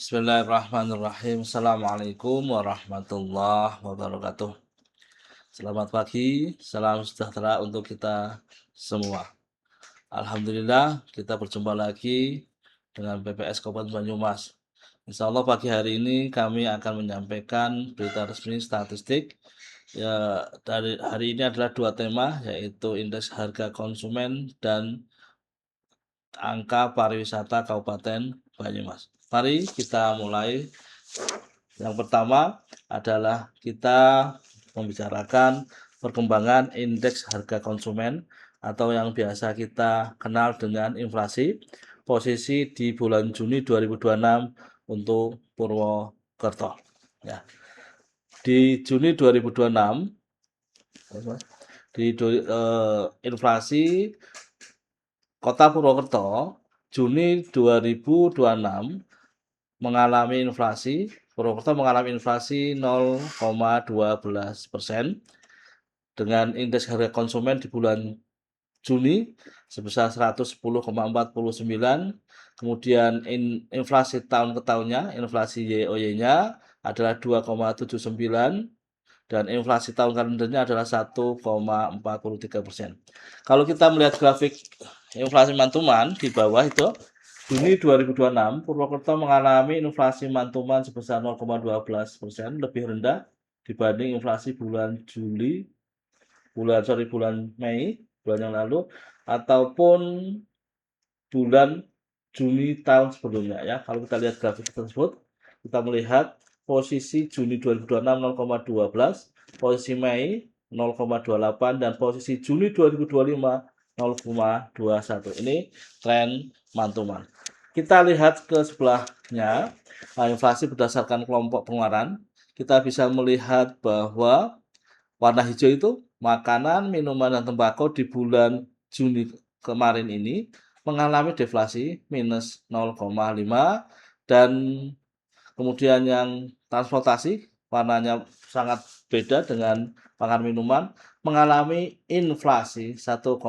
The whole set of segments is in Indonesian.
Bismillahirrahmanirrahim. Assalamualaikum warahmatullahi wabarakatuh. Selamat pagi, salam sejahtera untuk kita semua. Alhamdulillah kita berjumpa lagi dengan PPS Kabupaten Banyumas. Insya Allah pagi hari ini kami akan menyampaikan berita resmi statistik. Ya, dari hari ini adalah dua tema, yaitu indeks harga konsumen dan angka pariwisata Kabupaten Banyumas. Mari kita mulai. Yang pertama adalah kita membicarakan perkembangan indeks harga konsumen atau yang biasa kita kenal dengan inflasi, posisi di bulan Juni 2026 untuk Purwokerto. Ya. Di Juni 2026 inflasi Kota Purwokerto Juni 2026 mengalami inflasi. Purwokerto mengalami inflasi 0,12% dengan indeks harga konsumen di bulan Juni sebesar 110,49. Kemudian inflasi tahun ke tahunnya, inflasi YoY-nya adalah 2,79 dan inflasi tahun kalendernya adalah 1,43%. Kalau kita melihat grafik inflasi mantuman di bawah itu, Juni 2026, Purwokerto mengalami inflasi mantuman sebesar 0,12%, lebih rendah dibanding inflasi bulan Mei, bulan yang lalu, ataupun bulan Juni tahun sebelumnya ya. Kalau kita lihat grafik tersebut, kita melihat posisi Juni 2026 0,12, posisi Mei 0,28 dan posisi Juni 2025 0,21. Ini tren mantuman. Kita lihat ke sebelahnya, inflasi berdasarkan kelompok pengeluaran. Kita bisa melihat bahwa warna hijau itu makanan, minuman, dan tembakau di bulan Juni kemarin ini mengalami deflasi minus 0,5 dan kemudian yang transportasi warnanya sangat beda dengan pangan minuman mengalami inflasi 1,64.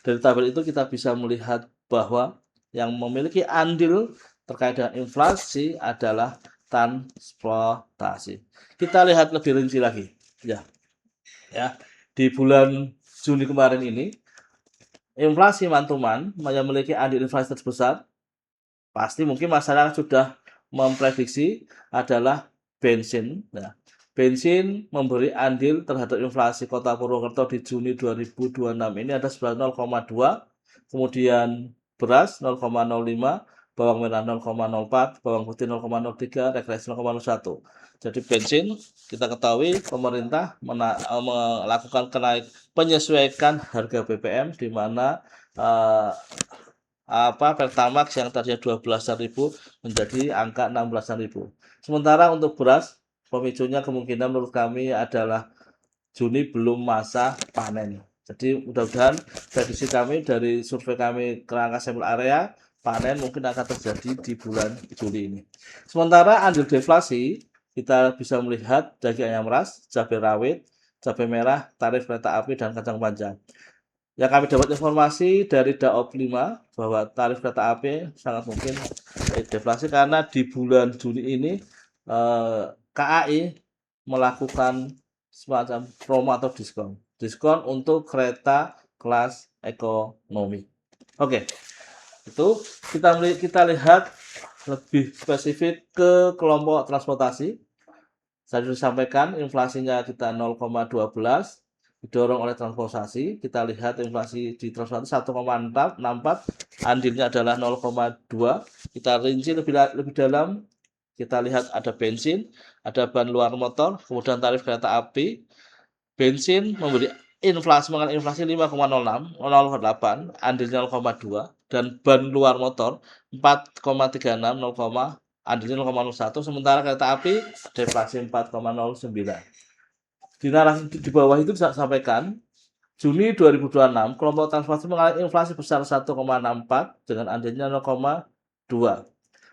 Dari tabel itu kita bisa melihat bahwa yang memiliki andil terkait dengan inflasi adalah transportasi. Kita lihat lebih rinci lagi. Ya, di bulan Juni kemarin ini inflasi mantuman yang memiliki andil inflasi terbesar pasti mungkin masyarakat sudah memprediksi adalah bensin. Nah, bensin memberi andil terhadap inflasi Kota Purwokerto di Juni 2026 ini ada sebelas 0,2, kemudian beras 0,05, bawang merah 0,04, bawang putih 0,03, rekreasi 0,01. Jadi bensin kita ketahui pemerintah melakukan penyesuaian harga BBM di mana Pertamax yang tadinya 12.000 menjadi angka 16.000. Sementara untuk beras, pemicunya kemungkinan menurut kami adalah Juni belum masa panen. Jadi mudah-mudahan prediksi kami dari survei kami kerangka sampel area panen mungkin akan terjadi di bulan Juli ini. Sementara andil deflasi kita bisa melihat daging ayam ras, cabai rawit, cabai merah, tarif kereta api, dan kacang panjang. Yang kami dapat informasi dari Daop 5 bahwa tarif kereta api sangat mungkin deflasi karena di bulan Juni ini KAI melakukan semacam promo atau diskon untuk kereta kelas ekonomi. Oke, itu kita lihat lebih spesifik ke kelompok transportasi. Saya sudah sampaikan inflasinya kita 0,12 didorong oleh transportasi. Kita lihat inflasi di transportasi 1,64, andilnya adalah 0,2. Kita rinci lebih dalam. Kita lihat ada bensin, ada ban luar motor, kemudian tarif kereta api. Bensin memberi mengalami inflasi 5,06, andilnya 0,2, dan ban luar motor 4,36, andilnya 0,01, sementara kereta api deflasi 4,09. Di narasi di bawah itu bisa sampaikan Juni 2026 kelompok transportasi mengalami inflasi besar 1,64 dengan andilnya 0,2.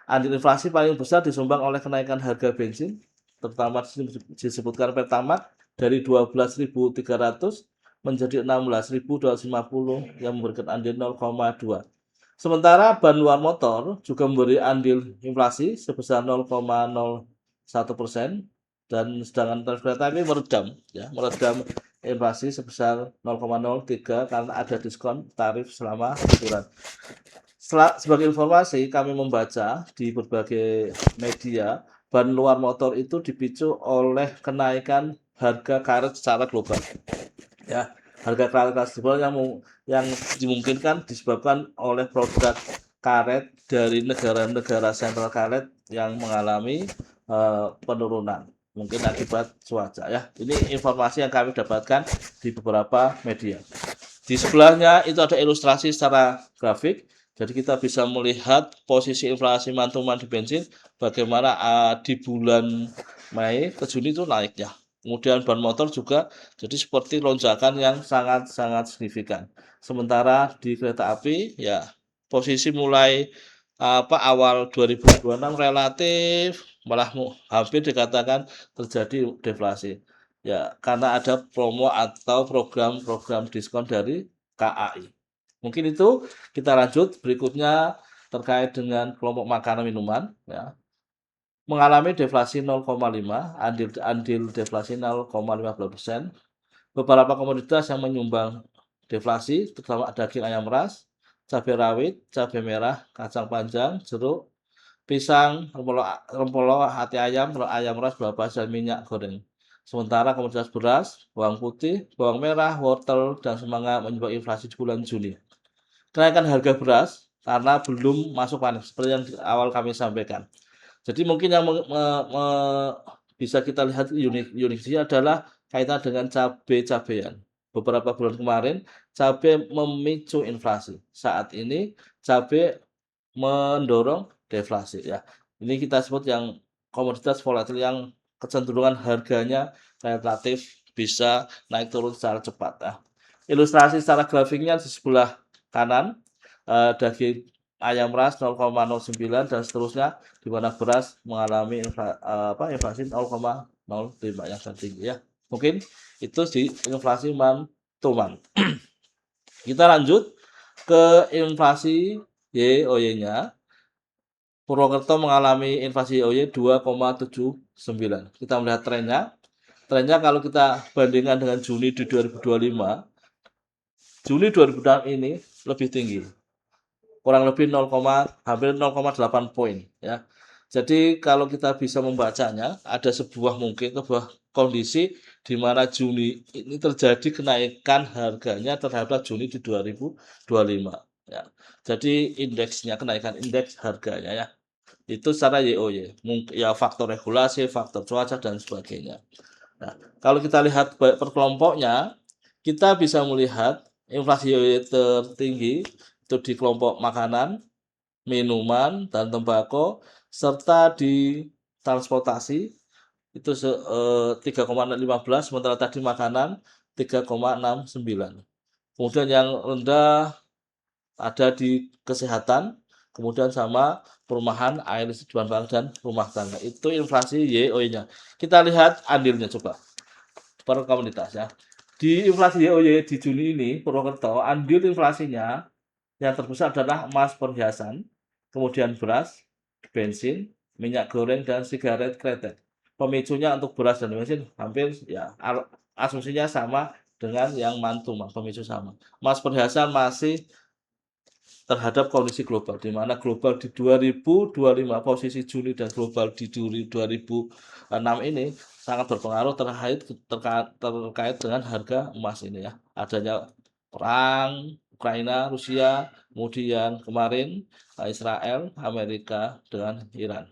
Andil inflasi paling besar disumbang oleh kenaikan harga bensin, terutama disebutkan Pertamax dari 12.300 menjadi 16.250 yang memberikan andil 0,2. Sementara ban luar motor juga memberi andil inflasi sebesar 0,01% dan sedangkan tarif kereta api meredam inflasi sebesar 0,03 karena ada diskon tarif selama liburan. Sebagai informasi, kami membaca di berbagai media, ban luar motor itu dipicu oleh kenaikan harga karet secara global. Ya, harga karet global yang dimungkinkan disebabkan oleh produk karet dari negara-negara sentral karet yang mengalami penurunan, mungkin akibat cuaca ya. Ini informasi yang kami dapatkan di beberapa media. Di sebelahnya itu ada ilustrasi secara grafik, jadi kita bisa melihat posisi inflasi mantuman di bensin bagaimana di bulan Mei ke Juni itu naiknya. Kemudian ban motor juga jadi seperti lonjakan yang sangat-sangat signifikan. Sementara di kereta api ya posisi mulai awal 2026 relatif malah hampir dikatakan terjadi deflasi. Ya, karena ada promo atau program-program diskon dari KAI. Mungkin itu kita lanjut berikutnya terkait dengan kelompok makanan minuman ya. Mengalami deflasi 0,5, andil deflasi 0,15%. Beberapa komoditas yang menyumbang deflasi terutama daging ayam ras, cabai rawit, cabai merah, kacang panjang, jeruk, pisang, rempolo, hati ayam, ayam ras, bawang dan minyak goreng. Sementara komoditas beras, bawang putih, bawang merah, wortel, dan semangka menyumbang inflasi di bulan Juni. Kenaikan harga beras karena belum masuk panen seperti yang di awal kami sampaikan. Jadi mungkin yang bisa kita lihat uniknya adalah kaitan dengan cabai-cabean. Beberapa bulan kemarin cabai memicu inflasi. Saat ini cabai mendorong deflasi ya. Ini kita sebut yang komoditas volatil yang kecenderungan harganya relatif bisa naik turun secara cepat ya. Ilustrasi secara grafiknya di sebelah kanan daging ayam ras 0,09 dan seterusnya di mana beras mengalami inflasi 0,05 yang tertinggi ya. Mungkin itu di inflasi mantuman. Kita lanjut ke inflasi YoY-nya. Purwokerto mengalami inflasi YoY 2,79. Kita melihat trennya. Trennya kalau kita bandingkan dengan Juni di 2025, Juni 2006 ini lebih tinggi. Kurang lebih hampir 0,8 poin ya. Jadi kalau kita bisa membacanya ada sebuah kondisi di mana Juni ini terjadi kenaikan harganya terhadap Juni di 2025 ya. Jadi kenaikan indeks harganya ya. Itu secara YoY. Mungkin ya faktor regulasi, faktor cuaca dan sebagainya. Nah, kalau kita lihat per kelompoknya, kita bisa melihat inflasi YoY tertinggi itu di kelompok makanan, minuman, dan tembakau, serta di transportasi itu 3,15, sementara tadi makanan 3,69. Kemudian yang rendah ada di kesehatan, kemudian sama perumahan, air bahan bakar dan rumah tangga. Itu inflasi YoY-nya. Kita lihat andilnya coba per komunitas ya. Di inflasi YoY di Juni ini Purwokerto andil inflasinya yang terbesar adalah emas perhiasan, kemudian beras, bensin, minyak goreng dan sigaret kretek. Pemicunya untuk beras dan bensin hampir ya asumsinya sama dengan yang mantuman, pemicu sama. Emas perhiasan masih terhadap kondisi global, di mana global di 2025 posisi Juni dan global di 2006 ini sangat berpengaruh terkait dengan harga emas ini ya. Adanya perang Ukraina, Rusia, kemudian kemarin Israel, Amerika dengan Iran.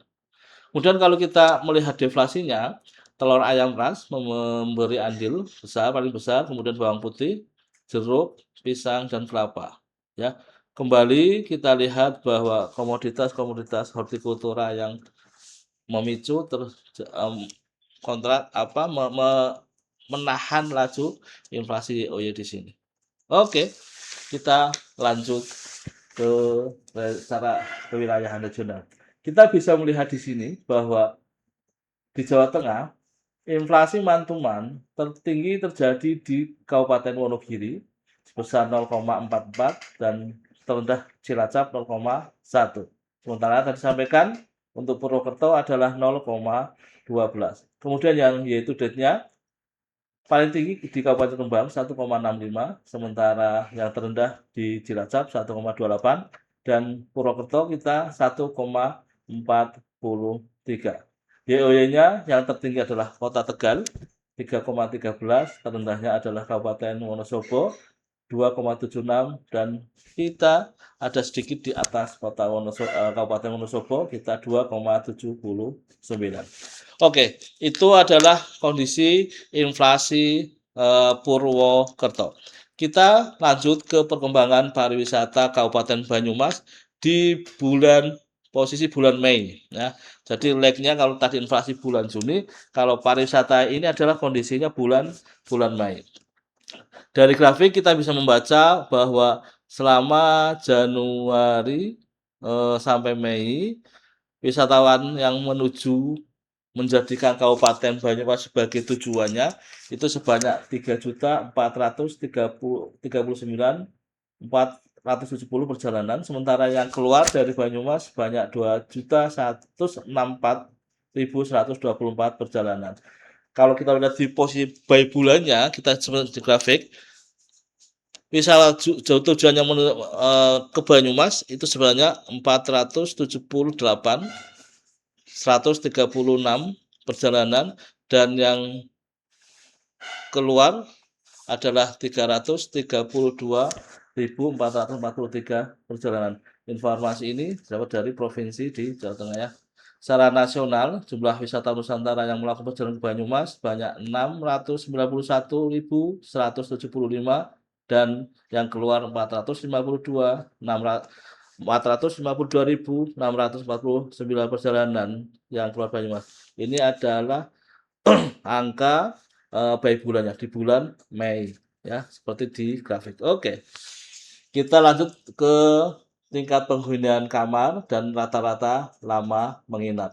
Kemudian kalau kita melihat deflasinya, telur ayam ras memberi andil paling besar, kemudian bawang putih, jeruk, pisang dan kelapa. Ya, kembali kita lihat bahwa komoditas-komoditas hortikultura yang memicu kontrak menahan laju inflasi YoY di sini. Oke, kita lanjut ke wilayah nasional. Kita bisa melihat di sini bahwa di Jawa Tengah inflasi mantuman tertinggi terjadi di Kabupaten Wonogiri sebesar 0,44 dan terendah Cilacap 0,1. Sementara tadi sampaikan untuk Purwokerto adalah 0,12. Kemudian yang yaitu date-nya paling tinggi di Kabupaten Rembang 1,65, sementara yang terendah di Cilacap 1,28 dan Purwokerto kita 1,43. YOY-nya yang tertinggi adalah Kota Tegal 3,13, terendahnya adalah Kabupaten Wonosobo 2,76 dan kita ada sedikit di atas Kabupaten Wonosobo kita 2,79. Oke, itu adalah kondisi inflasi Purwokerto. Kita lanjut ke perkembangan pariwisata Kabupaten Banyumas di posisi bulan Mei ya. Jadi lag-nya kalau tadi inflasi bulan Juni, kalau pariwisata ini adalah kondisinya bulan Mei. Dari grafik kita bisa membaca bahwa selama Januari sampai Mei, wisatawan yang menuju menjadikan Kabupaten Banyumas sebagai tujuannya itu sebanyak 3.439.470 perjalanan, sementara yang keluar dari Banyumas sebanyak 2.164.124 perjalanan. Kalau kita lihat di posisi by bulannya, kita seperti di grafik, misal tujuannya ke Banyumas itu sebenarnya 478.136 perjalanan dan yang keluar adalah 332.443 perjalanan. Informasi ini dapat dari provinsi di Jawa Tengah ya. Secara nasional, jumlah wisata Nusantara yang melakukan perjalanan ke Banyumas banyak 691.175 dan yang keluar 452.649 perjalanan yang keluar Banyumas. Ini adalah angka by bulannya di bulan Mei ya, seperti di grafik. Oke. Kita lanjut ke tingkat penghunian kamar dan rata-rata lama menginap.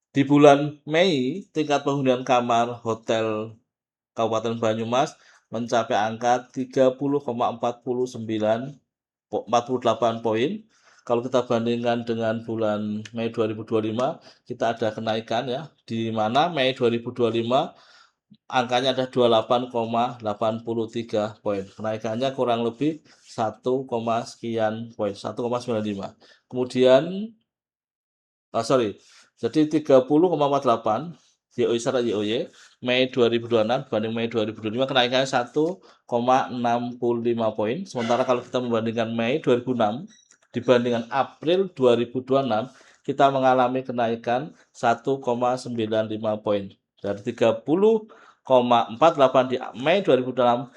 Di bulan Mei, tingkat penghunian kamar hotel Kabupaten Banyumas mencapai angka 30,48 poin. Kalau kita bandingkan dengan bulan Mei 2025, kita ada kenaikan ya, di mana Mei 2025 angkanya ada 28,83 poin. Kenaikannya kurang lebih 1, sekian poin, 1,95. Kemudian jadi 30,48 YOY secara YOY Mei 2026 dibanding Mei 2025 kenaikannya 1,65 poin. Sementara kalau kita membandingkan Mei 2006 dibandingkan April 2026 kita mengalami kenaikan 1,95 poin. Dari 30,48 di Mei 2006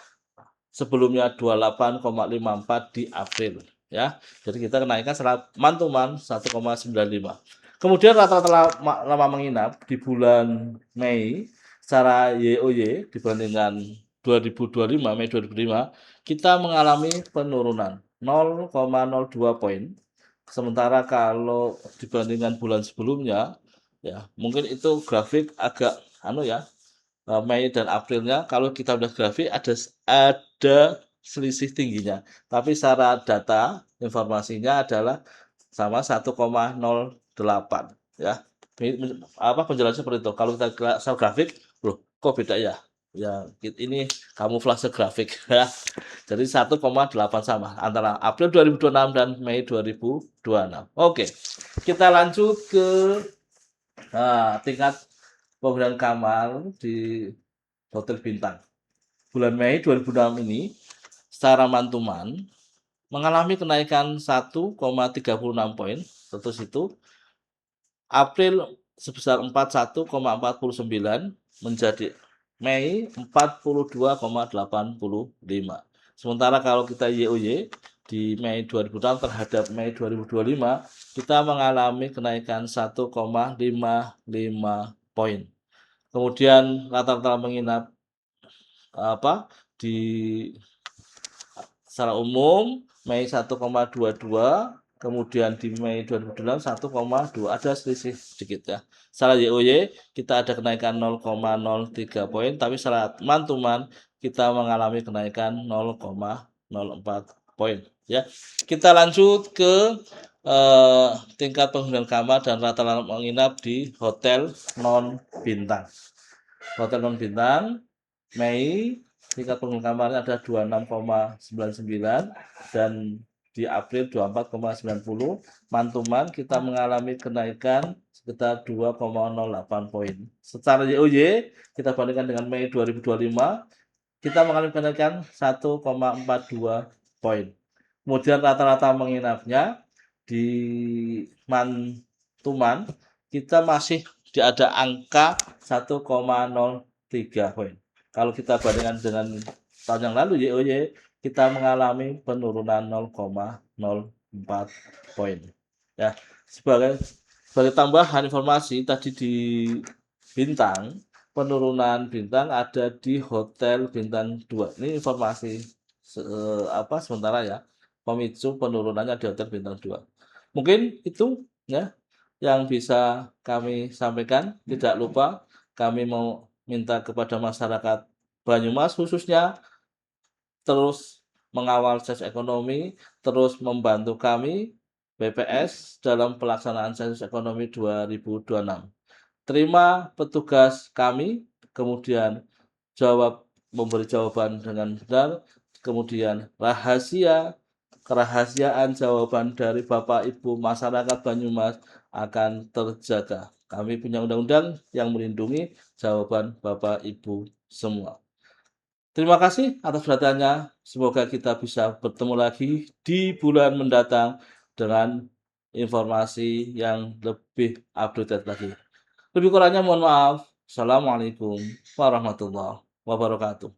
sebelumnya 28,54 di April ya. Jadi kita kenaikan mantuman 1,95. Kemudian rata-rata lama menginap di bulan Mei secara YOY dibandingkan 2025 Mei 2005 kita mengalami penurunan 0,02 poin. Sementara kalau dibandingkan bulan sebelumnya ya mungkin itu grafik agak Mei dan Aprilnya kalau kita udah grafik ada selisih tingginya. Tapi secara data informasinya adalah sama 1,08 ya. Penjelasan seperti itu. Kalau kita secara grafik, loh kok beda ya? Ya, ini kamuflase grafik ya. Jadi 1,8 sama antara April 2026 dan Mei 2026. Oke. Kita lanjut ke tingkat penghunian kamar di hotel bintang. Bulan Mei 2006 ini secara mantuman mengalami kenaikan 1,36 poin, terus itu April sebesar 41,49 menjadi Mei 42,85. Sementara kalau kita YOY di Mei 2006 terhadap Mei 2025 kita mengalami kenaikan 1,55 poin. Kemudian rata-rata menginap di secara umum Mei 1,22, kemudian di Mei 2006 1,2, ada selisih sedikit ya. Secara YOY kita ada kenaikan 0,03 poin, tapi secara mantuman kita mengalami kenaikan 0,04 poin ya. Kita lanjut ke tingkat penghunian kamar dan rata-rata menginap di hotel non bintang. Hotel non bintang Mei tingkat penghuni kamarnya ada 26,99 dan di April 24,90. Mantuman kita mengalami kenaikan sekitar 2,08 poin. Secara YoY kita bandingkan dengan Mei 2025 kita mengalami kenaikan 1,42 poin. Kemudian rata-rata menginapnya di Mantuman kita masih ada angka 1,03 poin. Kalau kita bandingkan dengan tahun yang lalu YoY kita mengalami penurunan 0,04 poin. Ya, sebagai tambahan informasi tadi di bintang, penurunan bintang ada di hotel bintang 2. Ini informasi sementara ya. Pemicu penurunannya di hotel bintang 2. Mungkin itu ya yang bisa kami sampaikan. Tidak lupa kami mau minta kepada masyarakat Banyumas khususnya terus mengawal sensus ekonomi, terus membantu kami BPS dalam pelaksanaan sensus ekonomi 2026. Terima petugas kami, kemudian memberi jawaban dengan benar, kemudian kerahasiaan jawaban dari Bapak Ibu masyarakat Banyumas akan terjaga. Kami punya undang-undang yang melindungi jawaban Bapak Ibu semua. Terima kasih atas perhatiannya. Semoga kita bisa bertemu lagi di bulan mendatang dengan informasi yang lebih updated lagi. Lebih kurangnya mohon maaf. Assalamualaikum warahmatullahi wabarakatuh.